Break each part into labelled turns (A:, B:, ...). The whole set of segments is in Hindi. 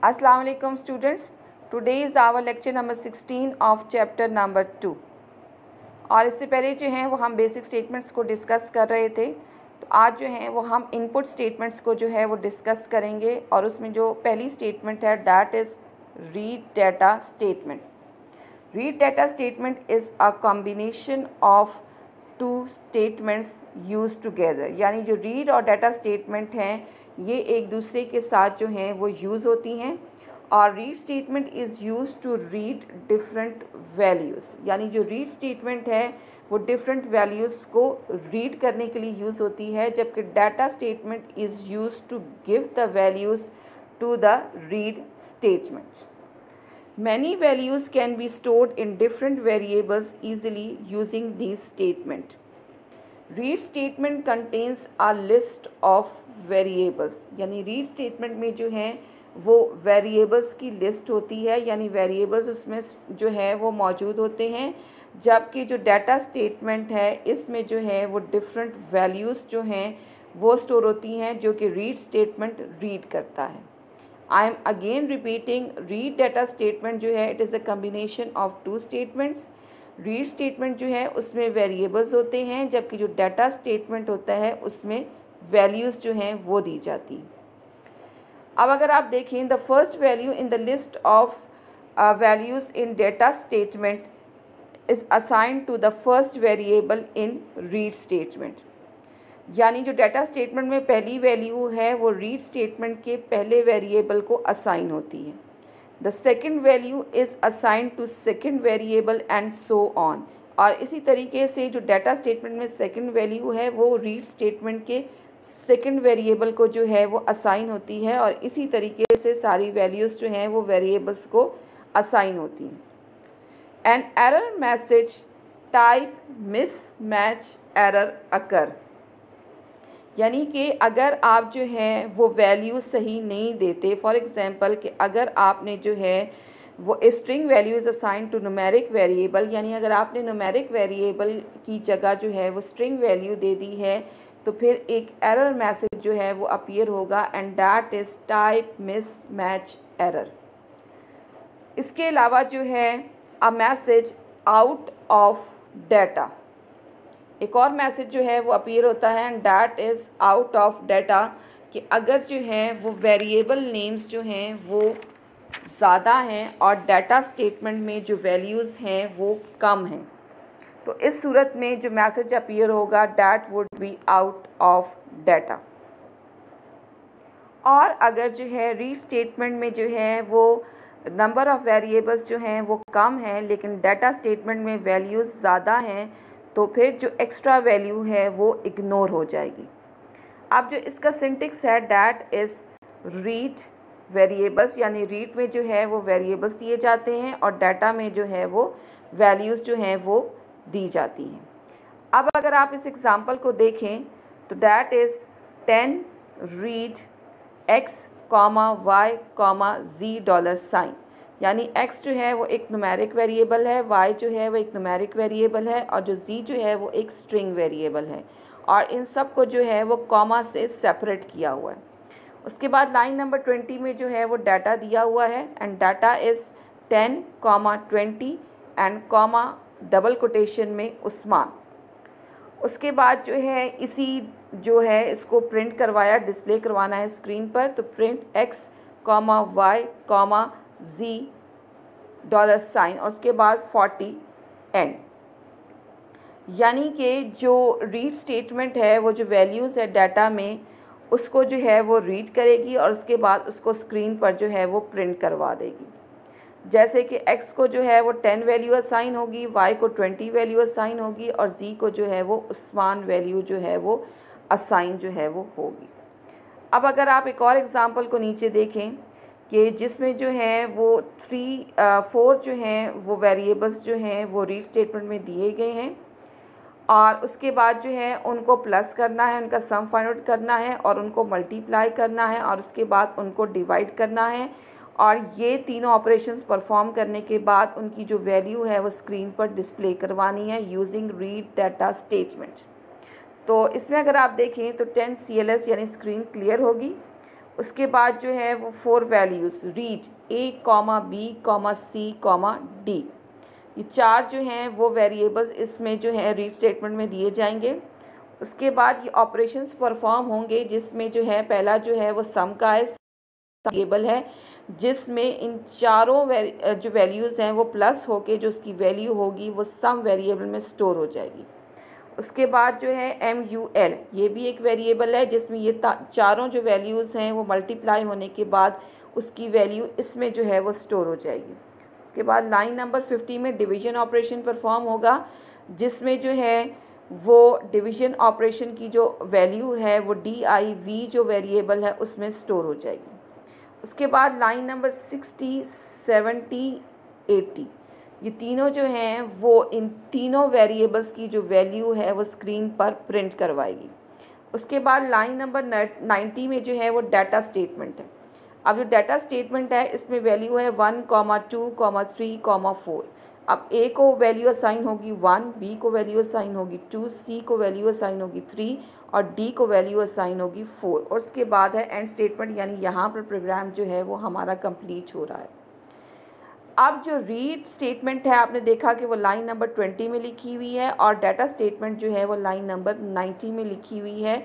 A: अस्सलाम वालेकुम students, today is our lecture number 16 of chapter number 2। और इससे पहले जो हैं वो हम बेसिक स्टेटमेंट्स को डिस्कस कर रहे थे। तो आज जो हैं वो हम इनपुट स्टेटमेंट्स को जो है वो डिस्कस करेंगे। और उसमें जो पहली स्टेटमेंट है that is read data statement. Read data statement is a combination of two statements use together, यानी जो रीड और डाटा स्टेटमेंट हैं ये एक दूसरे के साथ जो हैं वो यूज़ होती हैं। और read statement is use to read different values, यानी जो रीड स्टेटमेंट है वो डिफरेंट वैल्यूज़ को रीड करने के लिए यूज़ होती है, जबकि data statement is use to give the values to the read statement. Many values can be stored in different variables easily using these statement. Read statement contains a list of variables, यानी read statement में जो है वो variables की list होती है, यानी variables उसमें जो है वो मौजूद होते हैं, जबकि जो data statement है इसमें जो है वो different values जो हैं वो store होती हैं जो कि read statement read करता है। I am again repeating, read data statement जो है it is a combination of two statements. read statement जो है उसमें variables होते हैं, जबकि जो data statement होता है उसमें values जो हैं वो दी जाती हैं। अब अगर आप देखें the first value in the list of values in data statement is assigned to the first variable in read statement. यानी जो डाटा स्टेटमेंट में पहली वैल्यू है वो रीड स्टेटमेंट के पहले वेरिएबल को असाइन होती है। The second value is assign to second variable and so on. और इसी तरीके से जो डाटा स्टेटमेंट में सेकंड वैल्यू है वो रीड स्टेटमेंट के सेकंड वेरिएबल को जो है वो असाइन होती है, और इसी तरीके से सारी वैल्यूज़ जो हैं वो वेरिएबल्स को असाइन होती हैं। An error message type mismatch error अकर, यानी कि अगर आप जो है वो वैल्यू सही नहीं देते, फॉर एग्ज़ाम्पल कि अगर आपने जो है वो string value is assign to numeric variable, यानी अगर आपने न्यूमेरिक वेरिएबल की जगह जो है वो स्ट्रिंग वैल्यू दे दी है तो फिर एक एरर मैसेज जो है वो अपीयर होगा, and that is type mismatch error. इसके अलावा जो है a message out of data, एक और मैसेज जो है वो अपीयर होता है, and that is out of data, कि अगर जो है वो वेरिएबल नेम्स जो हैं वो ज़्यादा हैं और डाटा स्टेटमेंट में जो वैल्यूज़ हैं वो कम हैं, तो इस सूरत में जो मैसेज अपीयर होगा that would be out of data. और अगर जो है रीड स्टेटमेंट में जो है वो नंबर ऑफ़ वेरिएबल्स जो हैं वो कम हैं लेकिन डाटा स्टेटमेंट में वैल्यूज़ ज़्यादा हैं, तो फिर जो एक्स्ट्रा वैल्यू है वो इग्नोर हो जाएगी। अब जो इसका सिंटेक्स है डैट इज़ रीड वेरिएबल्स, यानी रीड में जो है वो वेरिएबल्स दिए जाते हैं और डाटा में जो है वो वैल्यूज़ जो हैं वो दी जाती हैं। अब अगर आप इस एग्ज़ाम्पल को देखें तो that is 10 read x, y, $z, यानी x जो है वो एक न्यूमेरिक वेरिएबल है, y जो है वो एक न्यूमेरिक वेरिएबल है, और जो z जो है वो एक स्ट्रिंग वेरिएबल है, और इन सब को जो है वो कॉमा से सेपरेट किया हुआ है। उसके बाद लाइन नंबर 20 में जो है वो डाटा दिया हुआ है, and data is 10, 20 and comma double quotation में उस्मान। उसके बाद जो है इसी जो है इसको प्रिंट करवाया, डिस्प्ले करवाना है स्क्रीन पर, तो प्रिंट x, y, $z, और उसके बाद 40 एंड, यानी कि जो रीड स्टेटमेंट है वो जो वैल्यूज़ है डाटा में उसको जो है वो रीड करेगी और उसके बाद उसको स्क्रीन पर जो है वो प्रिंट करवा देगी। जैसे कि x को जो है वो 10 वैल्यू असाइन होगी, y को 20 वैल्यू असाइन होगी, और z को जो है वो उस्मान वैल्यू जो है वो असाइन जो है वो होगी। अब अगर आप एक और एग्ज़ाम्पल को नीचे देखें कि जिसमें जो है वो 4 जो हैं वो वेरिएबल्स जो हैं वो रीड स्टेटमेंट में दिए गए हैं, और उसके बाद जो है उनको प्लस करना है, उनका सम फाइंड आउट करना है और उनको मल्टीप्लाई करना है, और उसके बाद उनको डिवाइड करना है, और ये तीनों ऑपरेशंस परफॉर्म करने के बाद उनकी जो वैल्यू है वो स्क्रीन पर डिस्प्ले करवानी है यूजिंग रीड डाटा स्टेटमेंट। तो इसमें अगर आप देखें तो 10 CLS यानी स्क्रीन क्लियर होगी, उसके बाद जो है वो 4 values read A, B, C, D, ये 4 जो हैं वो वेरिएबल्स इसमें जो है रीड स्टेटमेंट में दिए जाएंगे। उसके बाद ये ऑपरेशंस परफॉर्म होंगे, जिसमें जो है पहला जो है वो सम का है, वेरिएबल है जिसमें इन चारों जो वैल्यूज़ हैं वो प्लस होके जो उसकी वैल्यू होगी वो सम वेरिएबल में स्टोर हो जाएगी। उसके बाद जो है MUL, ये भी एक वेरिएबल है जिसमें ये चारों जो वैल्यूज़ हैं वो मल्टीप्लाई होने के बाद उसकी वैल्यू इसमें जो है वो स्टोर हो जाएगी। उसके बाद लाइन नंबर 50 में डिवीज़न ऑपरेशन परफॉर्म होगा, जिसमें जो है वो डिवीज़न ऑपरेशन की जो वैल्यू है वो DIV जो वेरिएबल है उसमें स्टोर हो जाएगी। उसके बाद लाइन नंबर 60, 70, 80, ये तीनों जो हैं वो इन तीनों वेरिएबल्स की जो वैल्यू है वो स्क्रीन पर प्रिंट करवाएगी। उसके बाद लाइन नंबर 90 में जो है वो डाटा स्टेटमेंट है। अब जो डाटा स्टेटमेंट है इसमें वैल्यू है 1, 2, 3, 4। अब A को वैल्यू असाइन होगी 1, B को वैल्यू असाइन होगी 2, C को वैल्यू असाइन होगी 3 और D को वैल्यू असाइन होगी 4। और उसके बाद है एंड स्टेटमेंट, यानी यहाँ पर प्रोग्राम जो है वो हमारा कंप्लीट हो रहा है। अब जो रीड स्टेटमेंट है आपने देखा कि वो लाइन नंबर 20 में लिखी हुई है और डाटा स्टेटमेंट जो है वो लाइन नंबर 90 में लिखी हुई है।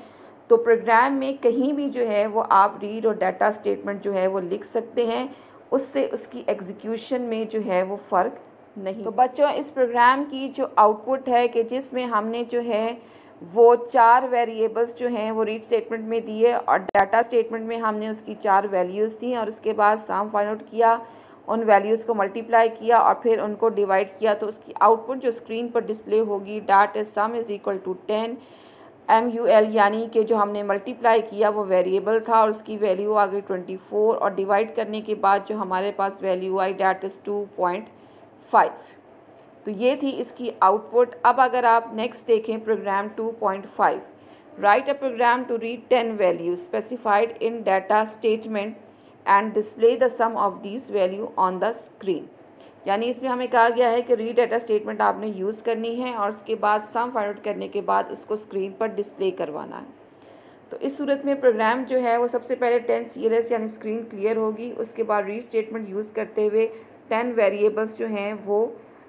A: तो प्रोग्राम में कहीं भी जो है वो आप रीड और डाटा स्टेटमेंट जो है वो लिख सकते हैं, उससे उसकी एग्जीक्यूशन में जो है वो फ़र्क नहीं। तो बच्चों, इस प्रोग्राम की जो आउटपुट है कि जिसमें हमने जो है वो 4 वेरिएबल्स जो हैं वो रीड स्टेटमेंट में दिए और डाटा स्टेटमेंट में हमने उसकी 4 वैल्यूज़ दी और उसके बाद सम फाइंड आउट किया, उन वैल्यूज़ को मल्टीप्लाई किया और फिर उनको डिवाइड किया, तो उसकी आउटपुट जो स्क्रीन पर डिस्प्ले होगी that is sum is equal to 10 MUL, यानी कि जो हमने मल्टीप्लाई किया वो वेरिएबल था और उसकी वैल्यू आ गई 24 और डिवाइड करने के बाद जो हमारे पास वैल्यू आई डैट इज़ 2.5। तो ये थी इसकी आउटपुट। अब अगर आप नेक्स्ट देखें program 2.5, write a program to read 10 values specified in data statement and display the sum of these value on the screen. यानी इसमें हमें कहा गया है कि रीड डाटा स्टेटमेंट आपने यूज़ करनी है और उसके बाद सम फाइंड आउट करने के बाद उसको स्क्रीन पर डिस्प्ले करवाना है। तो इस सूरत में प्रोग्राम जो है वो सबसे पहले 10 CLS यानी स्क्रीन क्लियर होगी। उसके बाद रीड स्टेटमेंट यूज़ करते हुए 10 वेरिएबल्स जो हैं वो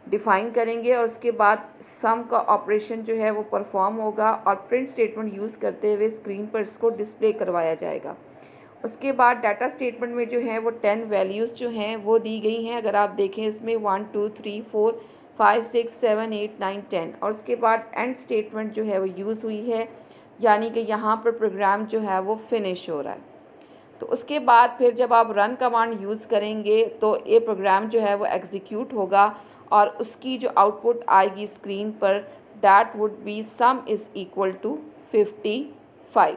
A: डिफ़ाइन करेंगे और उसके बाद सम का ऑपरेशन जो है वो परफॉर्म होगा और प्रिंट स्टेटमेंट यूज़ करते हुए स्क्रीन पर इसको डिस्प्ले करवाया जाएगा। उसके बाद डाटा स्टेटमेंट में जो है वो 10 वैल्यूज़ जो हैं वो दी गई हैं। अगर आप देखें इसमें 1, 2, 3, 4, 5, 6, 7, 8, 9, 10 और उसके बाद एंड स्टेटमेंट जो है वो यूज़ हुई है, यानी कि यहाँ पर प्रोग्राम जो है वो फिनिश हो रहा है। तो उसके बाद फिर जब आप रन कमांड यूज़ करेंगे तो ये प्रोग्राम जो है वो एग्जीक्यूट होगा और उसकी जो आउटपुट आएगी स्क्रीन पर that would be sum is equal to 55।